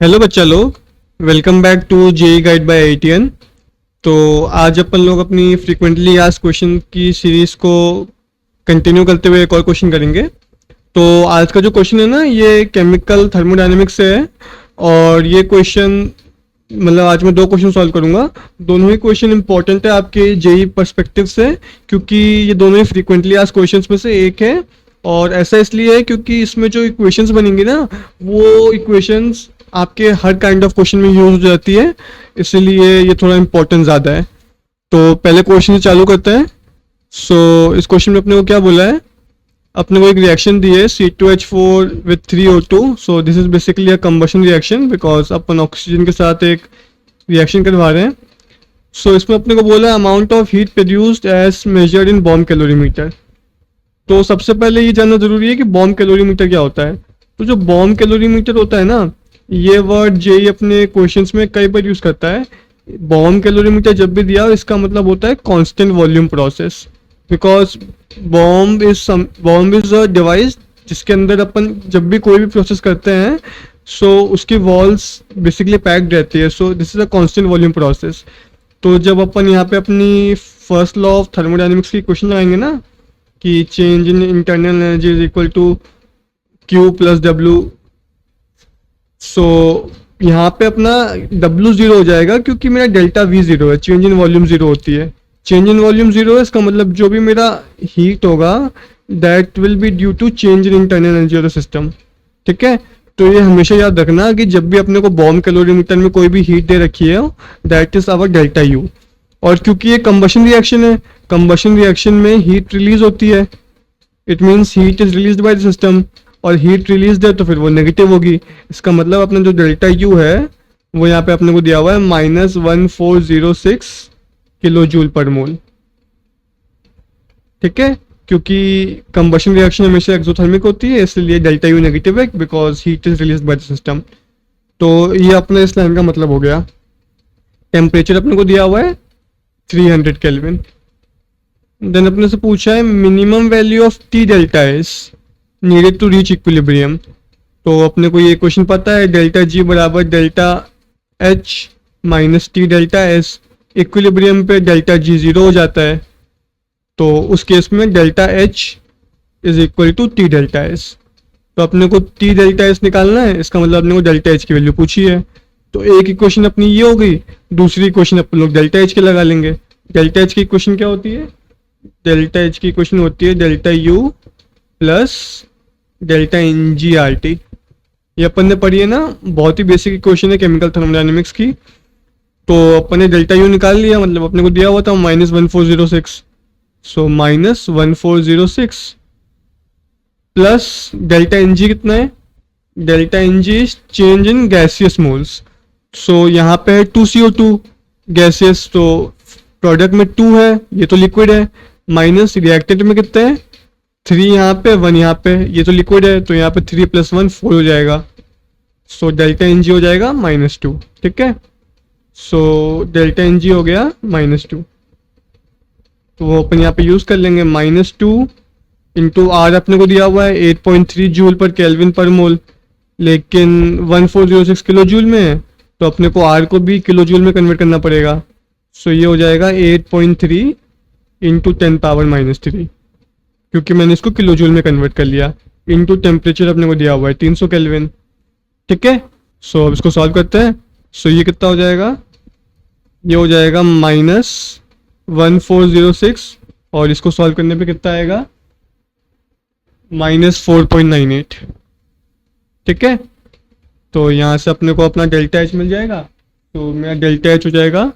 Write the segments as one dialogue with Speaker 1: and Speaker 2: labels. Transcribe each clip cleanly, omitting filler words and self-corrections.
Speaker 1: Hello बच्चा लोग, welcome back to JEE guide by ITN. तो आज अपन लोग अपनी फ्रीक्वेंटली आस्क्ड क्वेश्चन की सीरीज को कंटिन्यू करते हुए एक और क्वेश्चन करेंगे। तो आज का जो क्वेश्चन है ना, ये केमिकल थर्मोडायनेमिक्स से है। और ये क्वेश्चन मतलब आज मैं दो क्वेश्चन सॉल्व करूंगा। दोनों ही क्वेश्चन इंपॉर्टेंट है आपके जेई पर्सपेक्टिव से, क्योंकि ये दोनों ही फ्रीक्वेंटली आस्क्ड क्वेश्चंस में से एक है। और ऐसा इसलिए है क्योंकि इसमें जो इक्वेशंस बनेंगी ना, वो इक्वेशंस आपके हर काइंड ऑफ क्वेश्चन में यूज हो जाती है, इसलिए ये थोड़ा इंपॉर्टेंट ज़्यादा है। तो पहले क्वेश्चन से चालू करते हैं। इस क्वेश्चन में अपने को क्या बोला है, अपने को एक रिएक्शन दी है C2H4 with 3O2। So this is basically a combustion reaction, because upon oxygen के साथ एक रिएक्शन करवा रहे हैं। इसमें अपने को बोला amount of heat produced as measured in bomb calorimeter. तो सबसे पहले ये जानना जरूरी है कि बॉम्ब कैलोरीमीटर क्या होता है। तो जो बॉम्ब कैलोरीमीटर होता है ना, ये वर्ड जेई अपने क्वेश्चंस में कई बार यूज करता है। बॉम्ब कैलोरीमीटर जब भी दिया, इसका मतलब होता है constant volume process, because bomb is a device जिसके अंदर अपन जब भी कोई भी प्रोसेस करते हैं, उसकी वॉल्स बेसिकली पैक्ड रहती है। This is a constant volume process. तो जब अपन यहाँ पे अपनी फर्स्ट लॉ ऑफ थर्मोडायनेमिक्स की क्वेश्चन लगाएंगे ना, कि change in internal energy is equal to Q plus W। यहाँ पे अपना W जीरो हो जाएगा, क्योंकि मेरा डेल्टा V जीरो है, चेंज इन वॉल्यूम जीरो होती है। चेंज इन वॉल्यूम जीरो है, इसका मतलब जो भी मेरा हीट होगा that will be due to change in internal energy of the system. ठीक है, तो ये हमेशा याद रखना कि जब भी अपने को बॉम्ब कैलोरीमीटर में कोई भी हीट दे रखी है, that is our delta U। और क्योंकि ये कंबशन रिएक्शन है, कंबशन रिएक्शन में हीट रिलीज होती है, it means heat is released by the system. और हीट रिलीज है तो फिर वो नेगेटिव होगी। इसका मतलब अपना जो डेल्टा U है वो यहाँ पे अपने को दिया हुआ है -1406 किलो जूल पर मोल। ठीक है, क्योंकि कंबशन रिएक्शन हमेशा एक्सोथर्मिक होती है, इसलिए डेल्टा U नेगेटिव है, because heat is released by the system. तो ये अपने इस लाइन का मतलब हो गया। टेम्परेचर अपने को दिया हुआ है 300 केल्विन। देन अपने से पूछा है minimum value of T delta S needed to reach equilibrium. तो अपने को ये क्वेश्चन पता है, डेल्टा G बराबर delta H minus T delta S। Equilibrium पे डेल्टा G जीरो हो जाता है, तो उस केस में delta H is equal to T delta S। तो अपने को T डेल्टा S निकालना है, इसका मतलब अपने को डेल्टा H की वैल्यू पूछी है। तो एक इक्वेशन अपनी ये हो गई, दूसरी इक्वेशन अपन लोग डेल्टा H के लगा लेंगे। डेल्टा H की इक्वेशन क्या होती है, डेल्टा H की इक्वेशन होती है delta U plus delta NgRT। ये अपन ने पढ़ी है ना, बहुत ही बेसिक इक्वेशन है केमिकल थर्मोडायनेमिक्स की। तो अपन ने डेल्टा U निकाल लिया, मतलब अपने को दिया हुआ था -1406। -1406 प्लस डेल्टा Ng कितना है, delta Ng is change in gaseous moles. यहाँ पे है 2CO2 गैसियस, तो प्रोडक्ट में 2 है, ये तो लिक्विड है, माइनस रिएक्टेंट में कितना है 3 यहाँ पे 1 यहाँ पे, ये तो लिक्विड है, तो यहाँ पे 3 + 1 4 हो जाएगा। डेल्टा Ng हो जाएगा -2। ठीक है, डेल्टा Ng हो गया -2। तो वो अपन यहाँ पे यूज कर लेंगे, -2 इंटू R अपने को दिया हुआ है 8.3 जूल पर केल्विन पर मोल, लेकिन 1406 किलो जूल में है, तो अपने को R को भी किलो जूल में कन्वर्ट करना पड़ेगा। ये हो जाएगा 8.3 इंटू 10⁻⁻3, क्योंकि मैंने इसको किलो जूल में कन्वर्ट कर लिया, इंटू टेम्परेचर अपने को दिया हुआ है 300 केल्विन। ठीक है, अब इसको सॉल्व करते हैं। ये कितना हो जाएगा, ये हो जाएगा -1406, और इसको सॉल्व करने पे कितना आएगा -4.98। ठीक है, तो यहाँ से अपने को अपना डेल्टा H मिल जाएगा। तो मेरा डेल्टा H हो जाएगा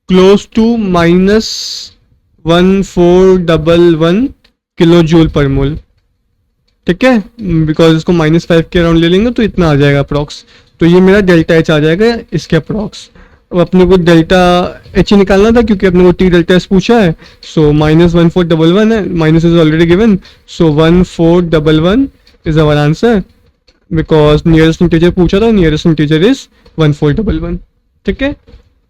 Speaker 1: क्लोज टू -1411 किलो जूल पर मोल। ठीक है, बिकॉज इसको -5 के अराउंड ले लेंगे तो इतना आ जाएगा अप्रॉक्स। तो ये मेरा डेल्टा H आ जाएगा इसके अप्रॉक्स। अब अपने को डेल्टा H निकालना था, क्योंकि अपने को T डेल्टा S पूछा है। -1411 है, minus is already given, 1411 is our answer, because nearest integer पूछा था, नियरेस्ट इंटीजर इज 1411। ठीक है,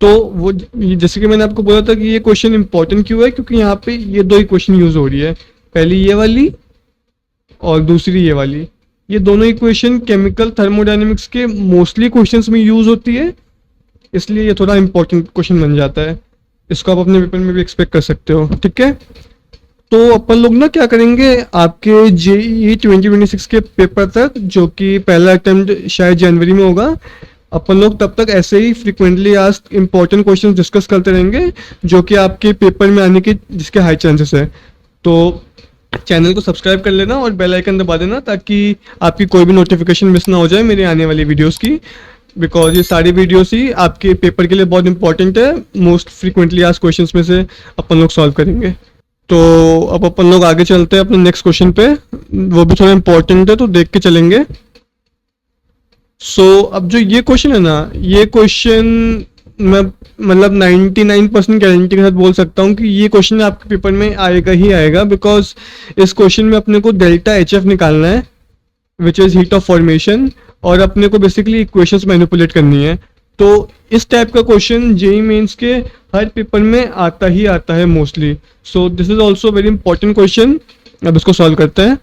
Speaker 1: तो वो जैसे कि मैंने आपको बोला था कि ये क्वेश्चन इंपॉर्टेंट क्यों है, क्योंकि यहाँ पे ये दो इक्वेशन यूज हो रही है, पहली ये वाली और दूसरी ये वाली। ये दोनों इक्वेशन केमिकल थर्मोडायनेमिक्स के मोस्टली क्वेश्चंस में यूज होती है, इसलिए ये थोड़ा इंपॉर्टेंट क्वेश्चन बन जाता है। इसको आप अपने पेपर में भी एक्सपेक्ट कर सकते हो, ठीक है। तो अपन लोग ना क्या करेंगे, आपके जेई 2026 के पेपर तक, जो कि पहला अटेम्प्ट शायद जनवरी में होगा, अपन लोग तब तक ऐसे ही frequently asked important questions discuss करते रहेंगे, जो कि आपके पेपर में आने के जिसके हाई चांसेस है। तो चैनल को सब्सक्राइब कर लेना और बेल आइकन दबा देना, ताकि आपकी कोई भी नोटिफिकेशन मिस ना हो जाए मेरे आने वाली वीडियोस की, बिकॉज ये सारी वीडियोस ही आपके पेपर के लिए बहुत इंपॉर्टेंट है। मोस्ट फ्रिक्वेंटली आस्क्ड क्वेश्चंस में से अपन लोग सॉल्व करेंगे। तो अब अपन लोग आगे चलते हैं अपने नेक्स्ट क्वेश्चन पे, वो भी थोड़ा इंपॉर्टेंट है तो देख के चलेंगे। अब जो ये क्वेश्चन है ना, ये क्वेश्चन मैं मतलब 99% गारंटी के साथ बोल सकता हूँ कि ये क्वेश्चन आपके पेपर में आएगा ही आएगा, बिकॉज इस क्वेश्चन में अपने को डेल्टा एच एफ निकालना है, which is heat of formation, और अपने को बेसिकली इक्वेशंस मैनिपुलेट करनी है। तो इस टाइप का क्वेश्चन जेई मेंस के हर पेपर में आता ही आता है mostly. So this is also very important question. अब इसको सॉल्व करते हैं।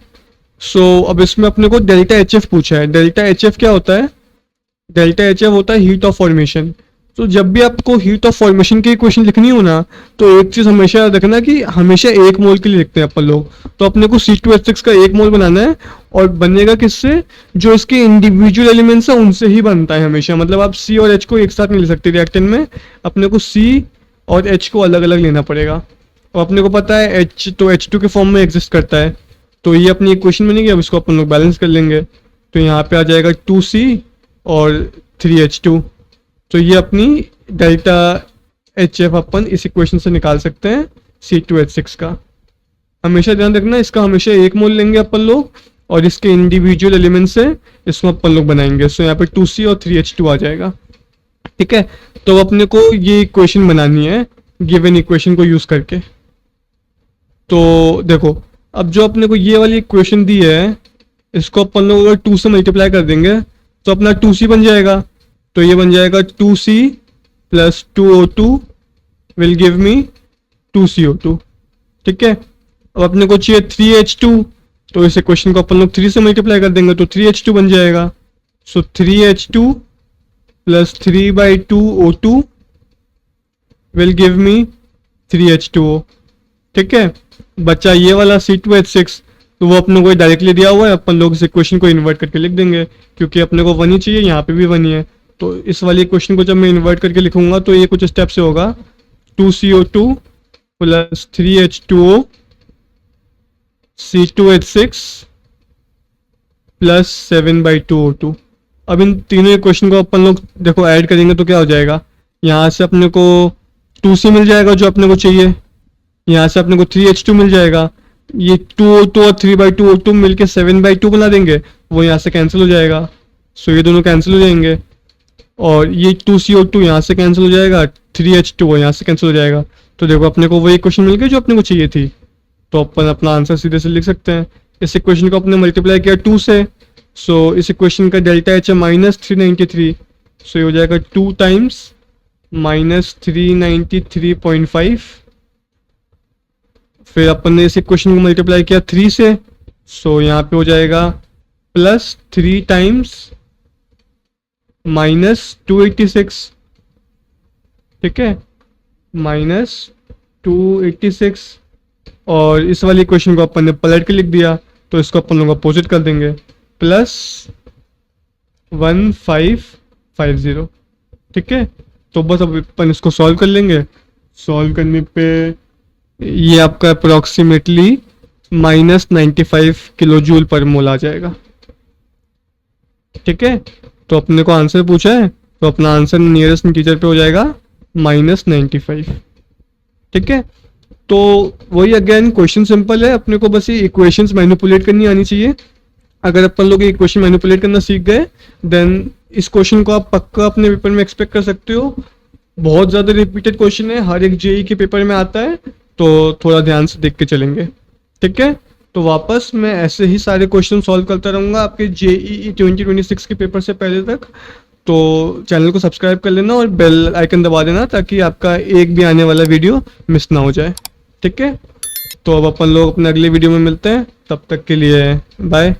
Speaker 1: अब इसमें अपने को डेल्टा एच एफ पूछा है। डेल्टा एच एफ क्या होता है? डेल्टा एच एफ होता है हीट ऑफ फॉर्मेशन। तो जब भी आपको हीट ऑफ फॉर्मेशन की इक्वेशन लिखनी हो ना, तो एक चीज हमेशा रखना कि हमेशा 1 मोल के लिए लिखते हैं अपन लोग। तो अपने को C2H6 का 1 मोल बनाना है, और बनेगा किससे? जो इसके इंडिविजुअल एलिमेंट्स हैं उनसे ही बनता है हमेशा। मतलब आप C और H को एक साथ नहीं ले सकते रिएक्टेंट में, अपने को C और H को अलग अलग लेना पड़ेगा। और अपने को पता है H तो H2 के फॉर्म में एग्जिस्ट करता है, तो ये अपनी इक्वेशन बनेगी। अब इसको अपन लोग बैलेंस कर लेंगे, तो यहाँ पे आ जाएगा 2C और 3H2। तो ये अपनी डेल्टा एच एफ अपन इस इक्वेशन से निकाल सकते हैं C2H6 का। हमेशा ध्यान रखना, इसका हमेशा 1 मोल लेंगे अपन लोग, और इसके इंडिविजुअल एलिमेंट से इसको अपन लोग बनाएंगे। सो यहाँ पे 2C और 3H2 आ जाएगा, ठीक है। तो अपने को ये इक्वेशन बनानी है गिवन इक्वेशन को यूज करके। तो देखो, अब जो अपने को ये वाली इक्वेशन दी है, इसको अपन लोग अगर 2 से मल्टीप्लाई कर देंगे तो अपना 2C बन जाएगा। तो ये बन जाएगा 2C plus 2O2 will give me 2CO2, ठीक है। अब अपने को चाहिए 3H2, तो इस इक्वेशन को अपन लोग 3 से मल्टीप्लाई कर देंगे तो 3H2 बन जाएगा। सो 3H2 plus 3/2O2 will give me 3H2O, ठीक है। बच्चा ये वाला C2H6, तो वो अपने को डायरेक्टली दिया हुआ है, अपन लोग इस इक्वेशन को इन्वर्ट करके लिख देंगे, क्योंकि अपने को 1 ही चाहिए, यहाँ पे भी 1 ही है। तो इस वाली इक्वेशन को जब मैं इन्वर्ट करके लिखूंगा तो ये कुछ स्टेप से होगा, 2CO2 plus 3H2O C2H6 plus 7/2O2। अब इन तीनों इक्वेशन को अपन लोग देखो ऐड करेंगे तो क्या हो जाएगा, यहाँ से अपने को 2C मिल जाएगा जो अपने को चाहिए, यहाँ से अपने को 3H2 मिल जाएगा, ये 2O2 और 3/2O2 मिलके 7/2 बना देंगे, वो यहाँ से कैंसिल हो जाएगा। सो ये दोनों कैंसिल हो जाएंगे, और ये 2CO2 यहाँ से कैंसिल हो जाएगा, 3H2 यहाँ से कैंसिल हो जाएगा। तो देखो अपने को वही इक्वेशन मिल गई जो अपने को चाहिए थी। तो अपन अपना आंसर सीधे से लिख सकते हैं। इस इक्वेशन को अपने मल्टीप्लाई किया 2 से, सो इस इक्वेशन का डेल्टा एच है -393। सो ये हो जाएगा 2 टाइम्स -393.5। फिर अपन ने इस इक्वेशन को मल्टीप्लाई किया 3 से, सो यहाँ पे हो जाएगा प्लस 3 टाइम्स -286, ठीक है, -286। और इस वाली इक्वेशन को अपन ने पलट के लिख दिया, तो इसको अपन लोग अपोजिट कर देंगे, +1550, ठीक है। तो बस अब अपन इसको सॉल्व कर लेंगे। सॉल्व करने पे ये आपका अप्रोक्सीमेटली -95 किलो जूल पर मोल आ जाएगा, ठीक है। तो अपने को आंसर पूछा है, तो अपना आंसर नियरेस्ट इंटीजर पे हो जाएगा -95, ठीक है। तो वही अगेन क्वेश्चन सिंपल है, अपने को बस ये इक्वेशंस मैनिपुलेट करनी आनी चाहिए। अगर अपन लोग ये इक्वेशन मैनिपुलेट करना सीख गए, देन इस क्वेश्चन को आप पक्का अपने पेपर में एक्सपेक्ट कर सकते हो। बहुत ज़्यादा रिपीटेड क्वेश्चन है, हर एक जेई के पेपर में आता है, तो थोड़ा ध्यान से देख के चलेंगे, ठीक है। तो वापस मैं ऐसे ही सारे क्वेश्चन सॉल्व करता रहूँगा आपके जेईई 2026 के पेपर से पहले तक। तो चैनल को सब्सक्राइब कर लेना और बेल आइकन दबा देना, ताकि आपका एक भी आने वाला वीडियो मिस ना हो जाए, ठीक है। तो अब अपन लोग अपने अगले वीडियो में मिलते हैं, तब तक के लिए बाय।